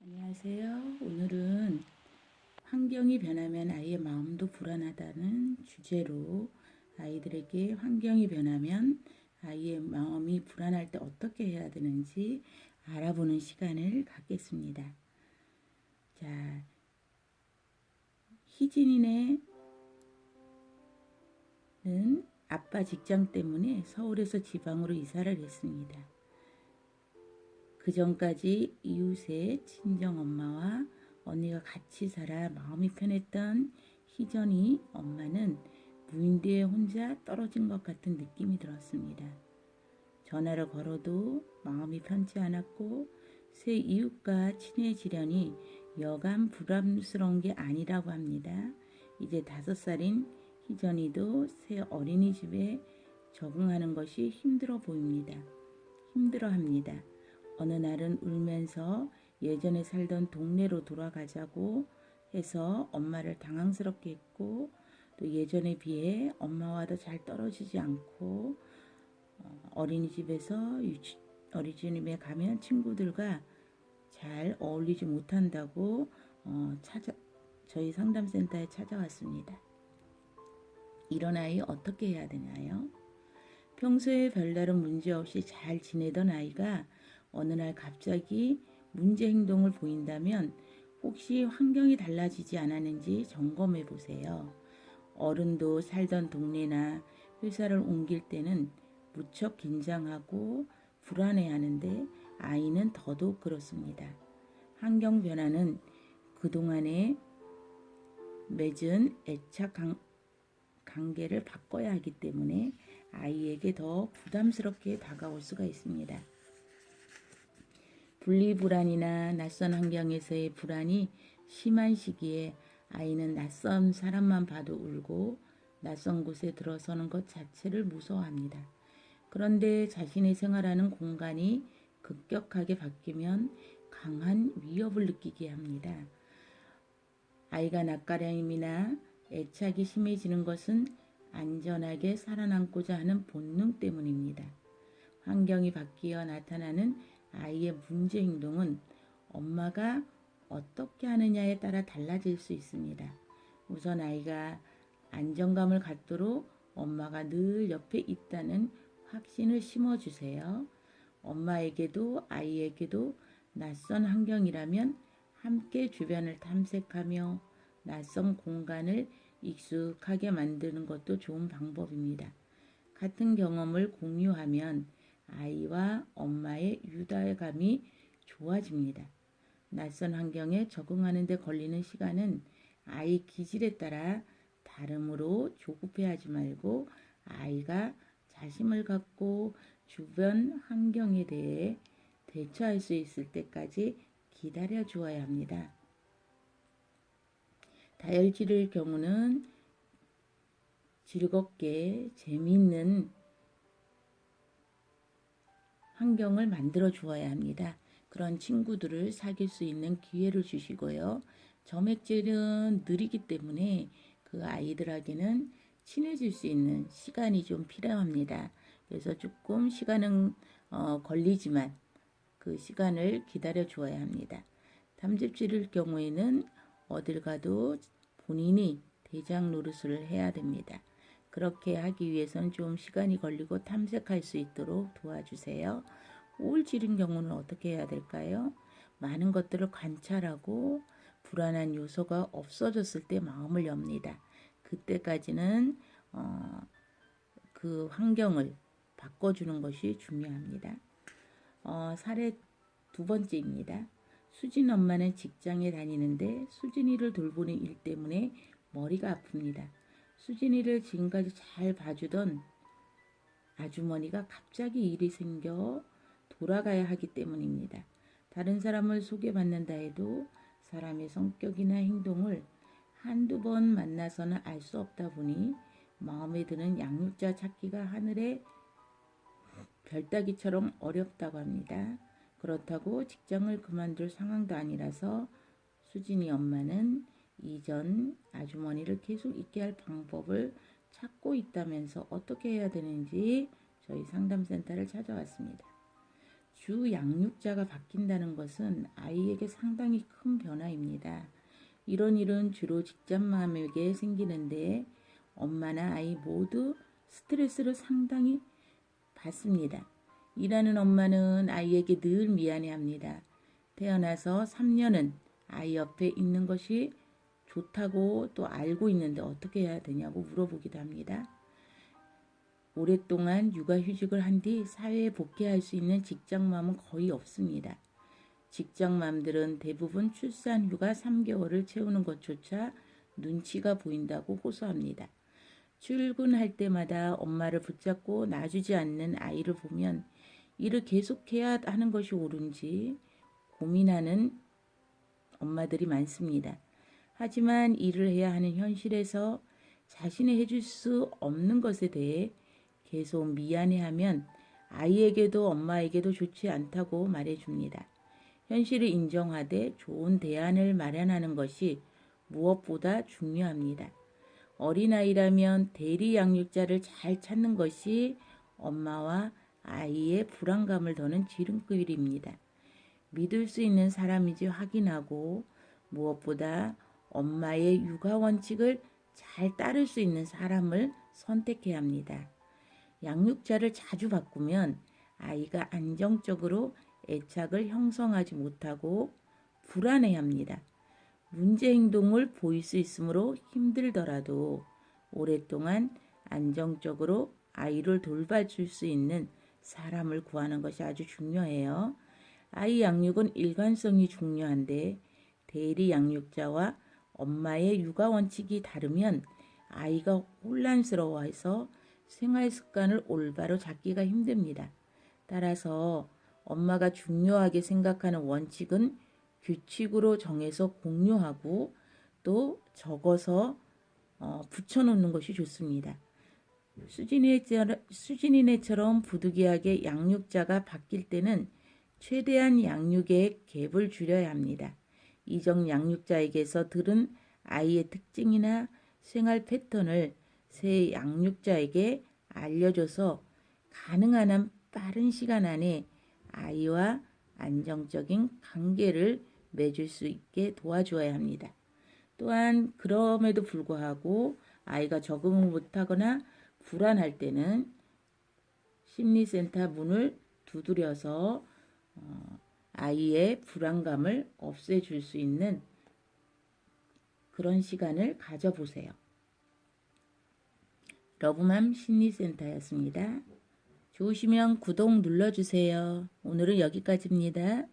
안녕하세요. 오늘은 환경이 변하면 아이의 마음도 불안하다는 주제로 아이들에게 환경이 변하면 아이의 마음이 불안할 때 어떻게 해야 되는지 알아보는 시간을 갖겠습니다. 자, 희진이네는 아빠 직장 때문에 서울에서 지방으로 이사를 했습니다. 그 전까지 이웃의 친정 엄마와 언니가 같이 살아 마음이 편했던 희전이 엄마는 무인도에 혼자 떨어진 것 같은 느낌이 들었습니다. 전화를 걸어도 마음이 편치 않았고 새 이웃과 친해지려니 여간 부담스러운 게 아니라고 합니다. 이제 5살인 희전이도 새 어린이집에 적응하는 것이 힘들어합니다. 어느 날은 울면서 예전에 살던 동네로 돌아가자고 해서 엄마를 당황스럽게 했고 또 예전에 비해 엄마와도 잘 떨어지지 않고 어린이집에 가면 친구들과 잘 어울리지 못한다고 저희 상담센터에 찾아왔습니다. 이런 아이 어떻게 해야 되나요? 평소에 별다른 문제 없이 잘 지내던 아이가 어느 날 갑자기 문제 행동을 보인다면 혹시 환경이 달라지지 않았는지 점검해 보세요. 어른도 살던 동네나 회사를 옮길 때는 무척 긴장하고 불안해하는데 아이는 더더욱 그렇습니다. 환경 변화는 그동안에 맺은 애착 관계를 바꿔야 하기 때문에 아이에게 더 부담스럽게 다가올 수가 있습니다. 분리불안이나 낯선 환경에서의 불안이 심한 시기에 아이는 낯선 사람만 봐도 울고 낯선 곳에 들어서는 것 자체를 무서워합니다. 그런데 자신이 생활하는 공간이 급격하게 바뀌면 강한 위협을 느끼게 합니다. 아이가 낯가림이나 애착이 심해지는 것은 안전하게 살아남고자 하는 본능 때문입니다. 환경이 바뀌어 나타나는 아이의 문제 행동은 엄마가 어떻게 하느냐에 따라 달라질 수 있습니다. 우선 아이가 안정감을 갖도록 엄마가 늘 옆에 있다는 확신을 심어주세요. 엄마에게도 아이에게도 낯선 환경이라면 함께 주변을 탐색하며 낯선 공간을 익숙하게 만드는 것도 좋은 방법입니다. 같은 경험을 공유하면 아이와 엄마의 유대감이 좋아집니다. 낯선 환경에 적응하는 데 걸리는 시간은 아이 기질에 따라 다름으로 조급해하지 말고 아이가 자신을 갖고 주변 환경에 대해 대처할 수 있을 때까지 기다려 주어야 합니다. 다혈질의 경우는 즐겁게 재미있는 환경을 만들어 주어야 합니다. 그런 친구들을 사귈 수 있는 기회를 주시고요. 점액질은 느리기 때문에 그 아이들에게는 친해질 수 있는 시간이 좀 필요합니다. 그래서 조금 시간은 걸리지만 그 시간을 기다려 주어야 합니다. 탐집질일 경우에는 어딜 가도 본인이 대장 노릇을 해야 됩니다. 그렇게 하기 위해서는 좀 시간이 걸리고 탐색할 수 있도록 도와주세요. 우울질인 경우는 어떻게 해야 될까요? 많은 것들을 관찰하고 불안한 요소가 없어졌을 때 마음을 엽니다. 그때까지는 그 환경을 바꿔주는 것이 중요합니다. 사례 2번째입니다. 수진 엄마는 직장에 다니는데 수진이를 돌보는 일 때문에 머리가 아픕니다. 수진이를 지금까지 잘 봐주던 아주머니가 갑자기 일이 생겨 돌아가야 하기 때문입니다. 다른 사람을 소개받는다 해도 사람의 성격이나 행동을 한두 번 만나서는 알 수 없다 보니 마음에 드는 양육자 찾기가 하늘의 별따기처럼 어렵다고 합니다. 그렇다고 직장을 그만둘 상황도 아니라서 수진이 엄마는 이전 아주머니를 계속 있게 할 방법을 찾고 있다면서 어떻게 해야 되는지 저희 상담센터를 찾아왔습니다. 주 양육자가 바뀐다는 것은 아이에게 상당히 큰 변화입니다. 이런 일은 주로 직장맘에게 생기는데 엄마나 아이 모두 스트레스를 상당히 받습니다. 일하는 엄마는 아이에게 늘 미안해합니다. 태어나서 3년은 아이 옆에 있는 것이 좋다고 또 알고 있는데 어떻게 해야 되냐고 물어보기도 합니다. 오랫동안 육아휴직을 한 뒤 사회에 복귀할 수 있는 직장맘은 거의 없습니다. 직장맘들은 대부분 출산휴가 3개월을 채우는 것조차 눈치가 보인다고 호소합니다. 출근할 때마다 엄마를 붙잡고 놔주지 않는 아이를 보면 일을 계속해야 하는 것이 옳은지 고민하는 엄마들이 많습니다. 하지만 일을 해야 하는 현실에서 자신이 해줄 수 없는 것에 대해 계속 미안해하면 아이에게도 엄마에게도 좋지 않다고 말해줍니다. 현실을 인정하되 좋은 대안을 마련하는 것이 무엇보다 중요합니다. 어린아이라면 대리 양육자를 잘 찾는 것이 엄마와 아이의 불안감을 더는 지름길입니다. 믿을 수 있는 사람인지 확인하고 무엇보다 엄마의 육아 원칙을 잘 따를 수 있는 사람을 선택해야 합니다. 양육자를 자주 바꾸면 아이가 안정적으로 애착을 형성하지 못하고 불안해합니다. 문제 행동을 보일 수 있으므로 힘들더라도 오랫동안 안정적으로 아이를 돌봐줄 수 있는 사람을 구하는 것이 아주 중요해요. 아이 양육은 일관성이 중요한데 대리 양육자와 엄마의 육아 원칙이 다르면 아이가 혼란스러워해서 생활 습관을 올바로 잡기가 힘듭니다. 따라서 엄마가 중요하게 생각하는 원칙은 규칙으로 정해서 공유하고 또 적어서 붙여놓는 것이 좋습니다. 수진이네처럼 부득이하게 양육자가 바뀔 때는 최대한 양육의 갭을 줄여야 합니다. 이전 양육자에게서 들은 아이의 특징이나 생활 패턴을 새 양육자에게 알려줘서 가능한 한 빠른 시간 안에 아이와 안정적인 관계를 맺을 수 있게 도와주어야 합니다. 또한 그럼에도 불구하고 아이가 적응을 못하거나 불안할 때는 심리센터 문을 두드려서 아이의 불안감을 없애줄 수 있는 그런 시간을 가져보세요. 러브맘 심리센터였습니다. 좋으시면 구독 눌러주세요. 오늘은 여기까지입니다.